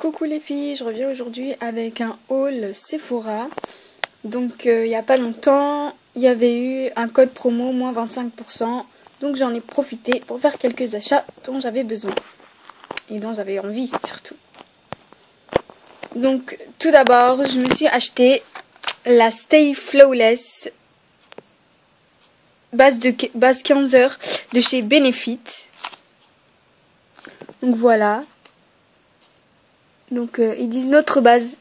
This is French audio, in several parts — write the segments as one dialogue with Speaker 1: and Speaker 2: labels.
Speaker 1: Coucou les filles, je reviens aujourd'hui avec un haul Sephora. Donc il n'y a pas longtemps, il y avait eu un code promo moins 25%. Donc j'en ai profité pour faire quelques achats dont j'avais besoin. Et dont j'avais envie surtout. Donc tout d'abord, je me suis acheté la Stay Flawless base 15 heures de chez Benefit. Donc voilà. Donc ils disent notre base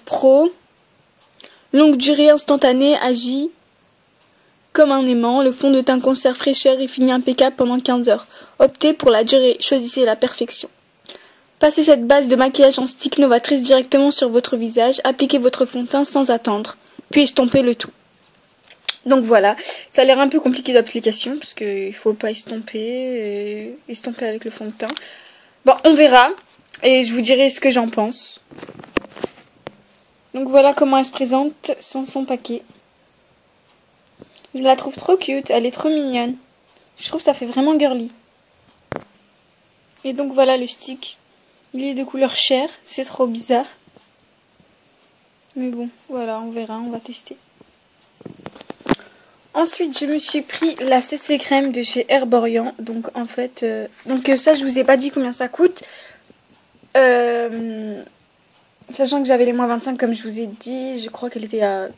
Speaker 1: pro, longue durée instantanée, agit comme un aimant, le fond de teint conserve fraîcheur et finit impeccable pendant 15 heures. Optez pour la durée, choisissez la perfection. Passez cette base de maquillage en stick novatrice directement sur votre visage, appliquez votre fond de teint sans attendre, puis estompez le tout. Donc voilà, ça a l'air un peu compliqué d'application parce qu'il faut pas estomper avec le fond de teint. Bon, on verra et je vous dirai ce que j'en pense. Donc voilà comment elle se présente sans son paquet. Je la trouve trop cute, elle est trop mignonne. Je trouve que ça fait vraiment girly. Et donc voilà le stick. Il est de couleur chair, c'est trop bizarre. Mais bon, voilà, on verra, on va tester. Ensuite, je me suis pris la CC crème de chez Herborian. Donc en fait, ça je vous ai pas dit combien ça coûte. Sachant que j'avais les moins 25 comme je vous ai dit, je crois qu'elle était à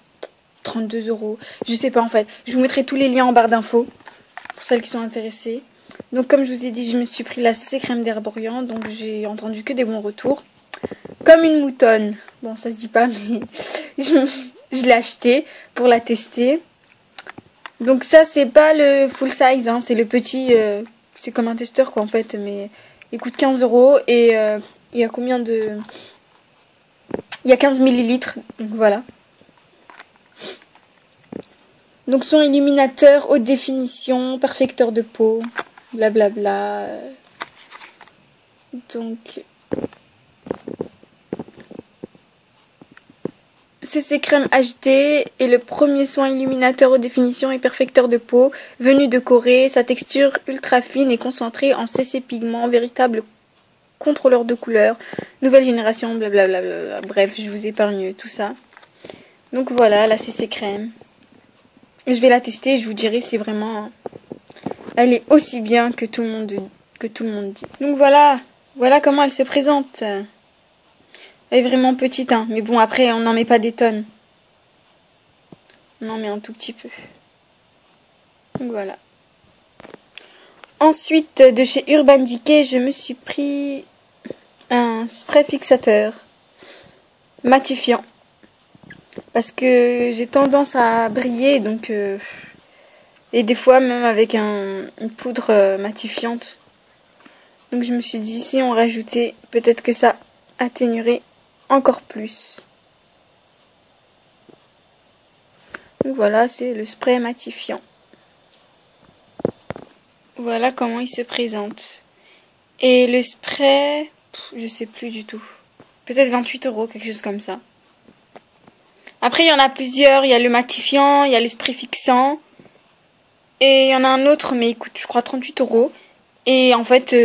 Speaker 1: 32 €. Je sais pas en fait. Je vous mettrai tous les liens en barre d'infos pour celles qui sont intéressées. Donc comme je vous ai dit, je me suis pris la CC crème d'Herborian. Donc j'ai entendu que des bons retours. Comme une moutonne. Bon, ça se dit pas, mais je l'ai acheté pour la tester. Donc ça, c'est pas le full size, hein, c'est le petit... c'est comme un testeur quoi en fait, mais il coûte 15 € et il y a combien de... Il y a 15 millilitres, donc voilà. Donc son illuminateur, haute définition, perfecteur de peau, blablabla. Donc... CC crème HD est le premier soin illuminateur haute définition et perfecteur de peau venu de Corée. Sa texture ultra fine et concentrée en CC pigment, véritable contrôleur de couleur, nouvelle génération, blablabla. Bref, je vous épargne tout ça. Donc voilà la CC crème. Je vais la tester et je vous dirai si vraiment elle est aussi bien que tout le monde dit. Donc voilà comment elle se présente. Elle est vraiment petite, hein. Mais bon, après, on n'en met pas des tonnes. On en met un tout petit peu. Donc voilà. Ensuite, de chez Urban Decay, je me suis pris un spray fixateur matifiant. Parce que j'ai tendance à briller, donc... et des fois, même avec une poudre matifiante. Donc je me suis dit, si on rajoutait, peut-être que ça atténuerait encore plus. Donc voilà, c'est le spray matifiant. Voilà comment il se présente. Et le spray, je sais plus du tout. Peut-être 28 €, quelque chose comme ça. Après, il y en a plusieurs. Il y a le matifiant, il y a le spray fixant. Et il y en a un autre, mais il coûte, je crois, 38 €. Et en fait...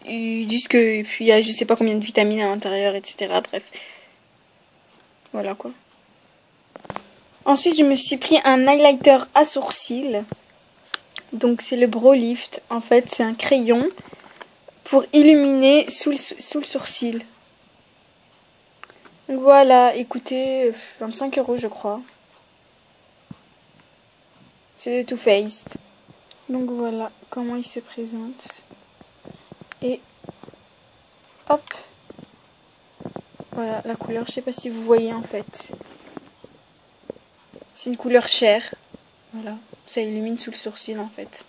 Speaker 1: ils disent que puis il y a je sais pas combien de vitamines à l'intérieur, etc. Bref. Voilà quoi. Ensuite, je me suis pris un highlighter à sourcils. Donc c'est le Brow Lift. En fait, c'est un crayon pour illuminer sous le sourcil. Donc voilà, écoutez, 25 € je crois. C'est de Too Faced. Donc voilà comment il se présente. Et hop, voilà la couleur, je sais pas si vous voyez en fait. C'est une couleur chair, voilà, ça illumine sous le sourcil en fait.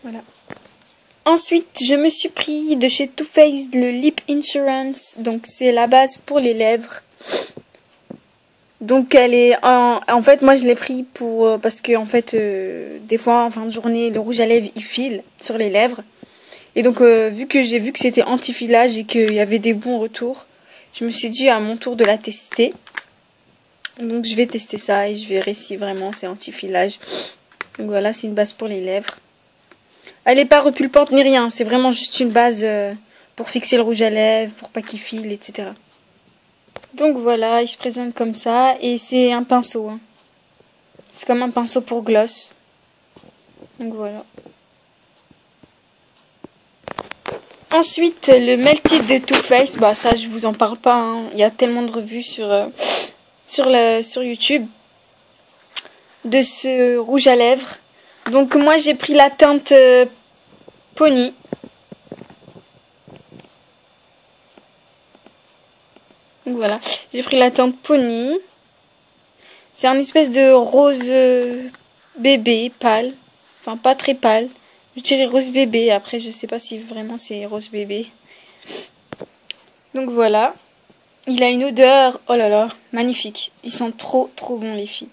Speaker 1: Voilà. Ensuite, je me suis pris de chez Too Faced le Lip Insurance, donc c'est la base pour les lèvres. Donc elle est en fait moi je l'ai pris pour parce que en fait des fois en fin de journée le rouge à lèvres il file sur les lèvres. Et donc vu que j'ai vu que c'était anti-filage et qu'il y avait des bons retours, je me suis dit à mon tour de la tester. Donc je vais tester ça et je verrai si vraiment c'est anti-filage. Donc voilà, c'est une base pour les lèvres. Elle est pas repulpante ni rien. C'est vraiment juste une base pour fixer le rouge à lèvres, pour pas qu'il file, etc. Donc voilà, il se présente comme ça. Et c'est un pinceau. Hein. C'est comme un pinceau pour gloss. Donc voilà. Ensuite, le Melted de Too Faced. Bah ça, je vous en parle pas. Hein. Il y a tellement de revues sur YouTube de ce rouge à lèvres. Donc moi, j'ai pris la teinte Pony. Donc voilà, j'ai pris la teinte Pony. C'est un espèce de rose bébé pâle. Enfin, pas très pâle. Je dirais rose bébé. Après, je sais pas si vraiment c'est rose bébé. Donc voilà. Il a une odeur, oh là là, magnifique. Ils sont trop bons les filles.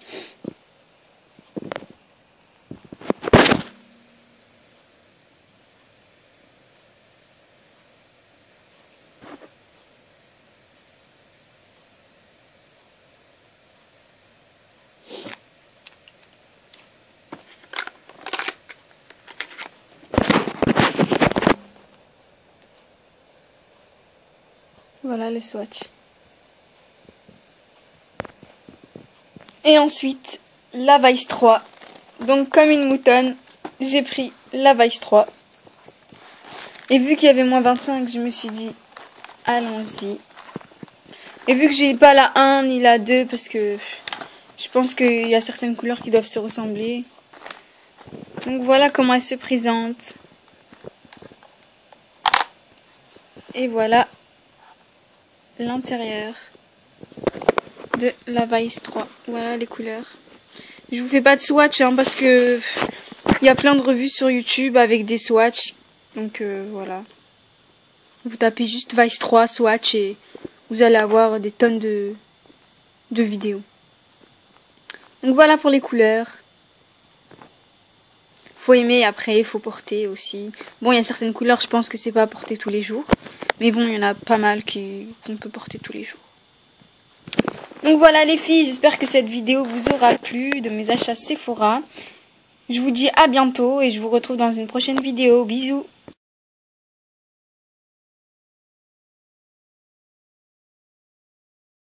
Speaker 1: Voilà le swatch. Et ensuite, la Vice 3. Donc comme une moutonne, j'ai pris la Vice 3. Et vu qu'il y avait moins 25, je me suis dit, allons-y. Et vu que j'ai pas la 1 ni la 2, parce que je pense qu'il y a certaines couleurs qui doivent se ressembler. Donc voilà comment elle se présente. Et voilà l'intérieur de la Vice 3. Voilà les couleurs. Je vous fais pas de swatch hein, parce que il y a plein de revues sur YouTube avec des swatchs. Donc voilà. Vous tapez juste Vice 3 swatch et vous allez avoir des tonnes de vidéos. Donc voilà pour les couleurs. Faut aimer après, faut porter aussi. Bon, il y a certaines couleurs, je pense que c'est pas à porter tous les jours. Mais bon, il y en a pas mal qu'on peut porter tous les jours. Donc voilà les filles, j'espère que cette vidéo vous aura plu de mes achats Sephora. Je vous dis à bientôt et je vous retrouve dans une prochaine vidéo. Bisous!